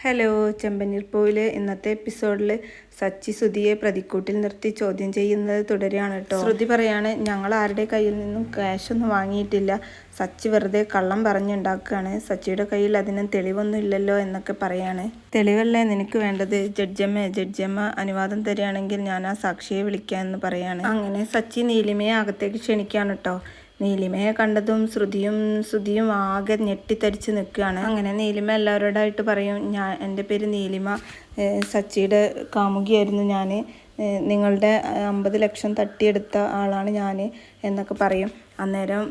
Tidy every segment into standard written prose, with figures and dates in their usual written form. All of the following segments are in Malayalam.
ഹലോ, ചെമ്പനീർ പൂവിലെ ഇന്നത്തെ എപ്പിസോഡിൽ സച്ചി ശ്രുതിയെ പ്രതിക്കൂട്ടിൽ നിർത്തി ചോദ്യം ചെയ്യുന്നത് തുടരുകയാണ് കേട്ടോ. ശ്രുതി പറയാണ്, ഞങ്ങൾ ആരുടെ കയ്യിൽ നിന്നും ക്യാഷൊന്നും വാങ്ങിയിട്ടില്ല, സച്ചി വെറുതെ കള്ളം പറഞ്ഞുണ്ടാക്കുകയാണ്, സച്ചിയുടെ കയ്യിൽ അതിന് തെളിവൊന്നും ഇല്ലല്ലോ എന്നൊക്കെ പറയാണ്. തെളിവല്ലേ നിനക്ക് വേണ്ടത്, ജഡ്ജമ്മ അനുവാദം തരികയാണെങ്കിൽ ഞാൻ ആ സാക്ഷിയെ വിളിക്കാം എന്ന് പറയാണ്. അങ്ങനെ സച്ചി നീലിമയെ അകത്തേക്ക് ക്ഷണിക്കുകയാണ് കേട്ടോ. നീലിമയെ കണ്ടതും ശ്രുതിയും ആകെ ഞെട്ടിത്തരിച്ച് നിൽക്കുകയാണ്. അങ്ങനെ നീലിമ എല്ലാവരോടായിട്ട് പറയും, എൻ്റെ പേര് നീലിമ, സച്ചിയുടെ കാമുകിയായിരുന്നു ഞാൻ, നിങ്ങളുടെ 50 ലക്ഷം തട്ടിയെടുത്ത ആളാണ് ഞാൻ എന്നൊക്കെ പറയും. അന്നേരം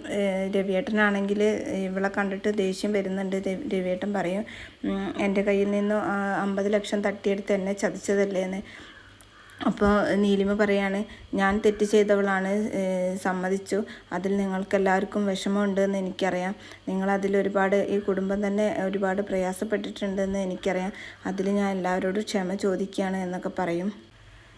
രവിയേട്ടനാണെങ്കിൽ ഇവളെ കണ്ടിട്ട് ദേഷ്യം വരുന്നുണ്ട്. രവിയേട്ടൻ പറയും, എൻ്റെ കയ്യിൽ നിന്ന് 50 ലക്ഷം തട്ടിയെടുത്ത് എന്നെ ചതിച്ചതല്ലേ എന്ന്. അപ്പോൾ നീലിമ പറയാണ്, ഞാൻ തെറ്റ് ചെയ്തവളാണ്, സമ്മതിച്ചു, അതിൽ നിങ്ങൾക്കെല്ലാവർക്കും വിഷമമുണ്ടെന്ന് എനിക്കറിയാം, നിങ്ങളതിലൊരുപാട്, ഈ കുടുംബം തന്നെ ഒരുപാട് പ്രയാസപ്പെട്ടിട്ടുണ്ടെന്ന് എനിക്കറിയാം, അതിൽ ഞാൻ എല്ലാവരോടും ക്ഷമ ചോദിക്കുകയാണ് എന്നൊക്കെ പറയും.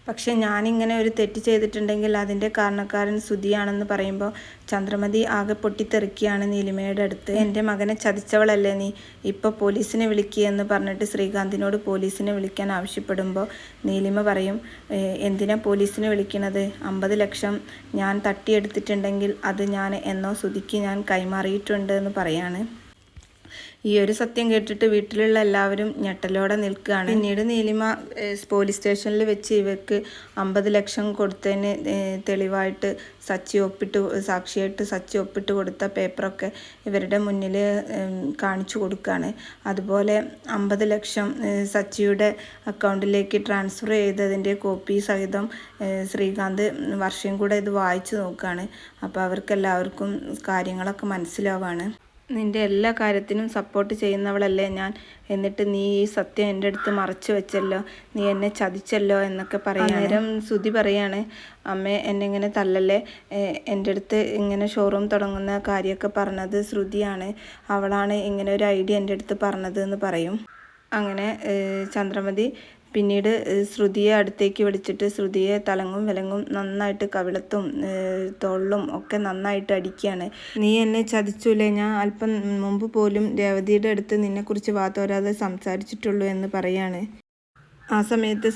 പക്ഷെ ഞാനിങ്ങനെ ഒരു തെറ്റ് ചെയ്തിട്ടുണ്ടെങ്കിൽ അതിൻ്റെ കാരണക്കാരൻ ശ്രുതിയാണെന്ന് പറയുമ്പോൾ ചന്ദ്രമതി ആകെ പൊട്ടിത്തെറിക്കുകയാണ് നീലിമയുടെ അടുത്ത്. എൻ്റെ മകനെ ചതിച്ചവളല്ലേ നീ, ഇപ്പോൾ പോലീസിനെ വിളിക്കുകയെന്ന് പറഞ്ഞിട്ട് ശ്രീകാന്തിനോട് പോലീസിനെ വിളിക്കാൻ ആവശ്യപ്പെടുമ്പോൾ നീലിമ പറയും, എന്തിനാ പോലീസിനെ വിളിക്കണത്, 50 ലക്ഷം ഞാൻ തട്ടിയെടുത്തിട്ടുണ്ടെങ്കിൽ അത് ഞാൻ എന്നോ ശ്രുതിക്ക് ഞാൻ കൈമാറിയിട്ടുണ്ട് എന്ന് പറയാണ്. ഈ ഒരു സത്യം കേട്ടിട്ട് വീട്ടിലുള്ള എല്ലാവരും ഞെട്ടലോടെ നിൽക്കുകയാണ്. പിന്നീട് നീലിമ പോലീസ് സ്റ്റേഷനിൽ വെച്ച് ഇവർക്ക് 50 ലക്ഷം കൊടുത്തതിന് തെളിവായിട്ട് സാക്ഷിയായിട്ട് സച്ചി ഒപ്പിട്ട് കൊടുത്ത പേപ്പറൊക്കെ ഇവരുടെ മുന്നിൽ കാണിച്ചു കൊടുക്കുകയാണ്. അതുപോലെ 50 ലക്ഷം സച്ചിയുടെ അക്കൗണ്ടിലേക്ക് ട്രാൻസ്ഫർ ചെയ്തതിൻ്റെ കോപ്പി സഹിതം ശ്രീകാന്ത് വർഷയും കൂടെ ഇത് വായിച്ചു നോക്കുകയാണ്. അപ്പോൾ അവർക്കെല്ലാവർക്കും കാര്യങ്ങളൊക്കെ മനസ്സിലാവാണ്. നിൻ്റെ എല്ലാ കാര്യത്തിനും സപ്പോർട്ട് ചെയ്യുന്നവളല്ലേ ഞാൻ, എന്നിട്ട് നീ ഈ സത്യം എൻ്റെ അടുത്ത് മറച്ചു വെച്ചല്ലോ, നീ എന്നെ ചതിച്ചല്ലോ എന്നൊക്കെ പറയാം. നേരം ശ്രുതി പറയാണ്, അമ്മേ എന്നെ ഇങ്ങനെ തല്ലല്ലേ, എൻ്റെ അടുത്ത് ഇങ്ങനെ ഷോറൂം തുടങ്ങുന്ന കാര്യമൊക്കെ പറഞ്ഞത് ശ്രുതിയാണ്, അവളാണ് ഇങ്ങനെ ഒരു ഐഡിയ എൻ്റെ അടുത്ത് പറഞ്ഞത് എന്ന് പറയും. അങ്ങനെ ചന്ദ്രമതി പിന്നീട് ശ്രുതിയെ അടുത്തേക്ക് വിളിച്ചിട്ട് ശ്രുതിയെ തലങ്ങും വിലങ്ങും നന്നായിട്ട് കവിളത്തും തോളിലും ഒക്കെ നന്നായിട്ട് അടിക്കുകയാണ്. നീ എന്നെ ചതിച്ചൂലേ, ഞാൻ അല്പം മുമ്പ് പോലും രേവതിയുടെ അടുത്ത് നിന്നെക്കുറിച്ച് വാതോരാതെ സംസാരിച്ചിട്ടുള്ളൂ എന്ന് പറയാണ്. ആ സമയത്ത്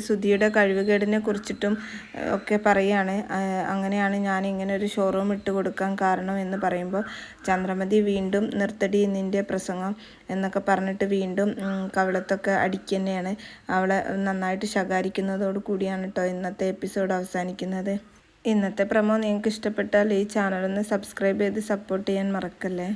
ശ്രുതിയുടെ കഴിവുകേടിനെ കുറിച്ചിട്ടും ഒക്കെ പറയാണ്. അങ്ങനെയാണ് ഞാൻ ഇങ്ങനെ ഒരു ഷോറൂം ഇട്ട് കൊടുക്കാൻ കാരണം എന്ന് പറയുമ്പോൾ ചന്ദ്രമതി വീണ്ടും നിർത്തടി നിൻ്റെ പ്രസംഗം എന്നൊക്കെ പറഞ്ഞിട്ട് വീണ്ടും കവിളത്തൊക്കെ അടിക്കുക തന്നെയാണ്. അവളെ നന്നായിട്ട് ശകാരിക്കുന്നതോടു കൂടിയാണ് കേട്ടോ ഇന്നത്തെ എപ്പിസോഡ് അവസാനിക്കുന്നത്. ഇന്നത്തെ പ്രമോ നിങ്ങൾക്ക് ഇഷ്ടപ്പെട്ടാൽ ഈ ചാനലൊന്ന് സബ്സ്ക്രൈബ് ചെയ്ത് സപ്പോർട്ട് ചെയ്യാൻ മറക്കല്ലേ.